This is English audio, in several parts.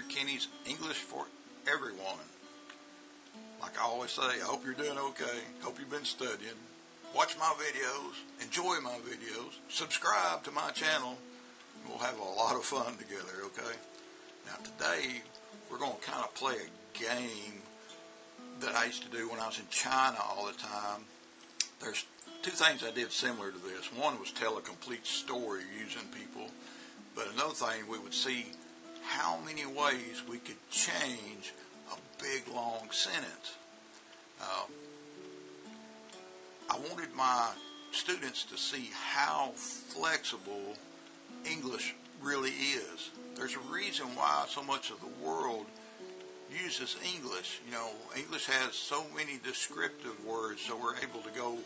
Kenny's English for Everyone. Like I always say, I hope you're doing okay. Hope you've been studying. Watch my videos. Enjoy my videos. Subscribe to my channel. We'll have a lot of fun together, okay? Now today, we're going to kind of play a game that I used to do when I was in China all the time. There's two things I did similar to this. One was tell a complete story using people. But another thing, we would see how many ways we could change a big, long sentence. I wanted my students to see how flexible English really is. There's a reason why so much of the world uses English. You know, English has so many descriptive words, so we're able to go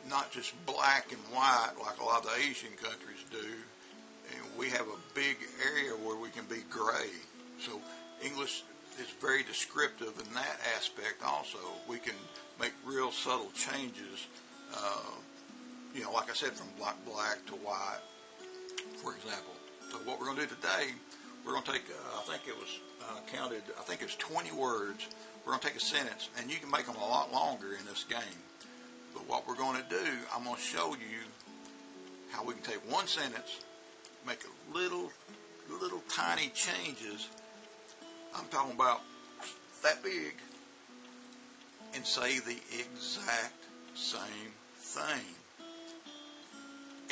not just black and white like a lot of the Asian countries do. And we have a big area where we can be gray. So English is very descriptive in that aspect also. We can make real subtle changes, you know, like I said, from black to white, for example. So what we're going to do today, we're going to take, I think it was counted, I think it's 20 words. We're going to take a sentence, and you can make them a lot longer in this game. But what we're going to do, I'm going to show you how we can take one sentence, make a little tiny changes. I'm talking about that big, and say the exact same thing.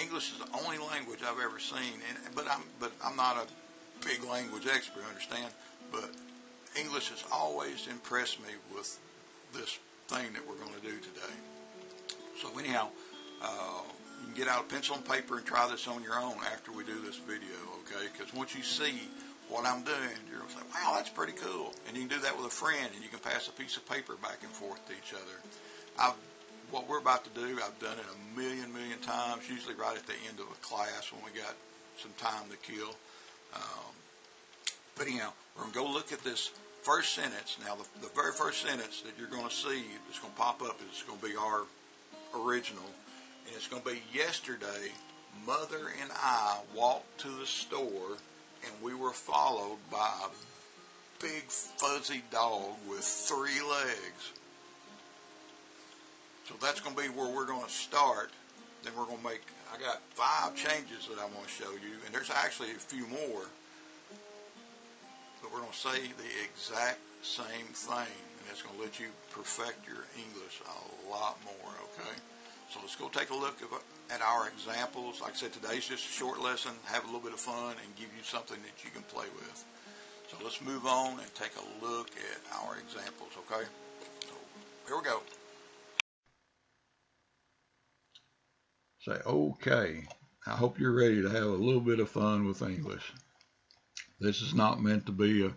English is the only language I've ever seen, but I'm not a big language expert, understand? But English has always impressed me with this thing that we're going to do today. So anyhow, you can get out a pencil and paper and try this on your own after we do this video, okay? Because once you see what I'm doing, you're going to say, wow, that's pretty cool. And you can do that with a friend, and you can pass a piece of paper back and forth to each other. What we're about to do, I've done it a million times, usually right at the end of a class when we got some time to kill. But anyhow, we're going to go look at this first sentence. Now, the very first sentence that you're going to see that's going to pop up is going to be our original. And it's going to be, yesterday, Mother and I walked to the store, and we were followed by a big fuzzy dog with 3 legs. So that's going to be where we're going to start. Then we're going to make, I got 5 changes that I want to show you, and there's actually a few more. But we're going to say the exact same thing, and it's going to let you perfect your English a lot more, okay? So let's go take a look at our examples. Like I said, today's just a short lesson, have a little bit of fun, and give you something that you can play with. So let's move on and take a look at our examples, okay? So here we go. Say, okay, I hope you're ready to have a little bit of fun with English. This is not meant to be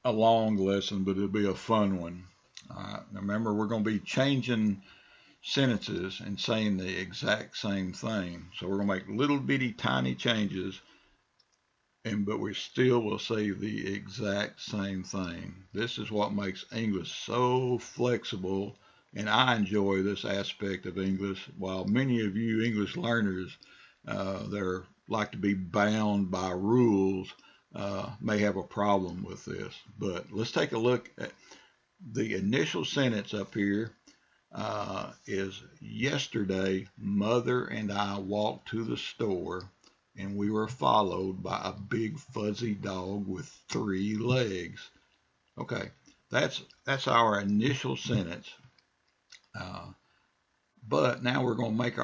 a long lesson, but it'll be a fun one. All right, now remember, we're going to be changing sentences and saying the exact same thing. So we're going to make little bitty tiny changes, but we still will say the exact same thing. This is what makes English so flexible, and I enjoy this aspect of English, while many of you English learners that like to be bound by rules may have a problem with this. But let's take a look at the initial sentence up here. Is, yesterday, Mother and I walked to the store, and we were followed by a big fuzzy dog with 3 legs. Okay, that's our initial sentence. But now we're going to make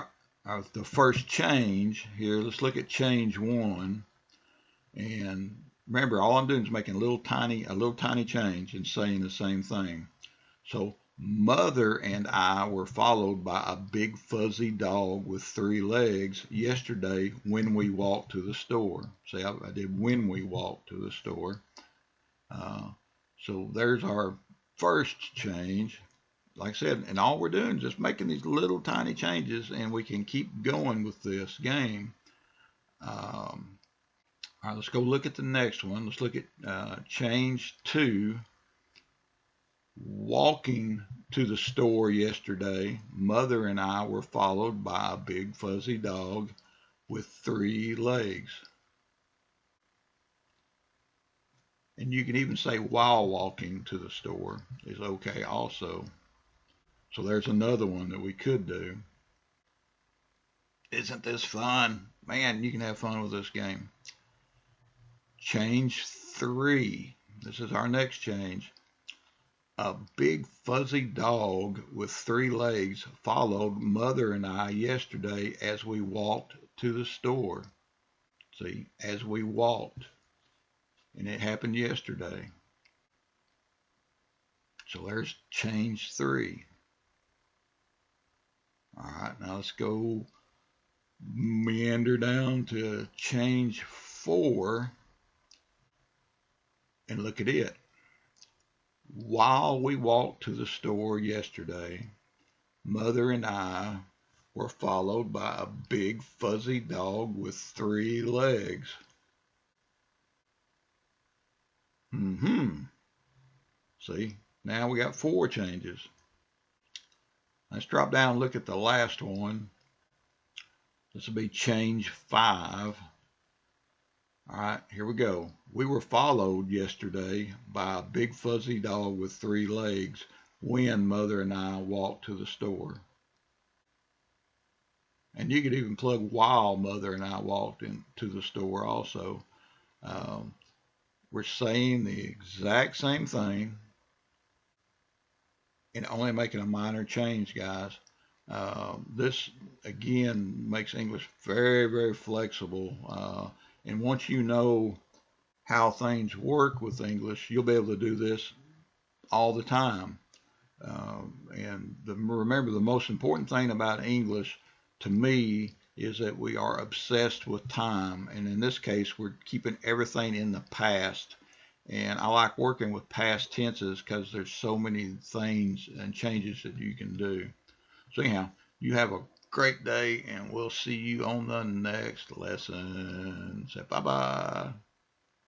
the first change here. Let's look at change 1. And remember, all I'm doing is making a little tiny change and saying the same thing. So, Mother and I were followed by a big fuzzy dog with 3 legs yesterday when we walked to the store. See, I did when we walked to the store. So there's our first change. Like I said, and all we're doing is just making these little tiny changes, and we can keep going with this game. All right, let's go look at the next one. Let's look at change 2. Walking to the store yesterday, Mother and I were followed by a big fuzzy dog with 3 legs. And you can even say while walking to the store is okay also. So there's another one that we could do. Isn't this fun? Man, you can have fun with this game. Change 3. This is our next change. A big fuzzy dog with 3 legs followed Mother and I yesterday as we walked to the store. See, as we walked. And it happened yesterday. So there's change 3. All right, now let's go meander down to change 4 and look at it. While we walked to the store yesterday, Mother and I were followed by a big fuzzy dog with 3 legs. See, now we got 4 changes. Let's drop down and look at the last one. This will be change 5. All right, here we go. We were followed yesterday by a big fuzzy dog with 3 legs when Mother and I walked to the store. And you could even plug while Mother and I walked into the store also. We're saying the exact same thing and only making a minor change, guys. This, again, makes English very, very flexible. And once you know how things work with English, you'll be able to do this all the time. Remember, the most important thing about English to me is that we are obsessed with time. And in this case, we're keeping everything in the past. And I like working with past tenses because there's so many things and changes that you can do. So anyhow, you have a great day, and we'll see you on the next lesson. Say bye-bye.